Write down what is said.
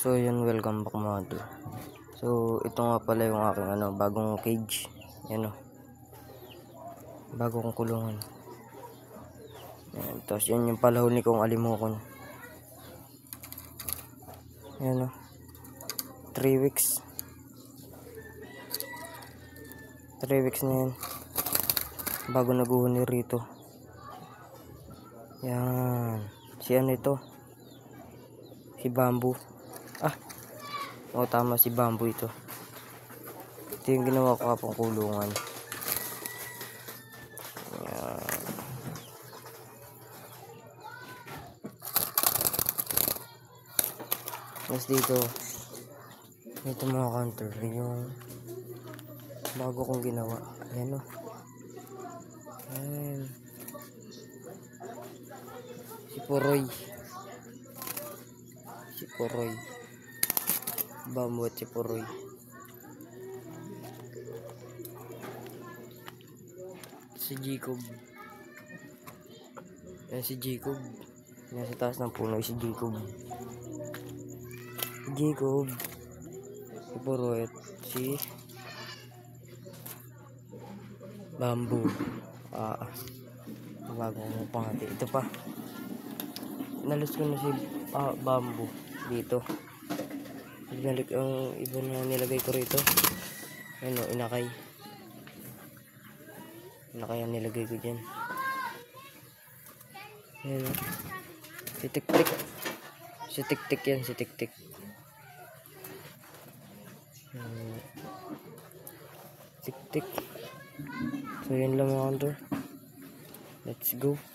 So yun, welcome back mga tol. So ito nga pala yung aking bagong cage. Yan bago kong kulungan. Yan, tapos yan yung palahuli kong alimokon. Yan 3 weeks. 3 weeks na yan. Bago naguhuni rito. Yan. Si ito? Si Bamboo. Tama, si Bamboo ito. Ito yung ginawa ko kapong kulungan. Yan. Tapos dito mga counter yung bago kong ginawa. Ayan Ayan. Si Poroy. Bamboo at si Poroy. Si Jacob. Ayan si Jacob. Nasa taas ng puno si Jacob. Si Poroy at si Bamboo. Bagong pangati. Ito pa. Nalos ko na si Bamboo dito. Binalik ang iba na nilagay ko rito. Inakay. Inakay ang nilagay ko dyan. Si Tik-Tik. Si Tik-Tik yan, si Tik-Tik. Tik-Tik. So yun lang mga hunter. Let's go.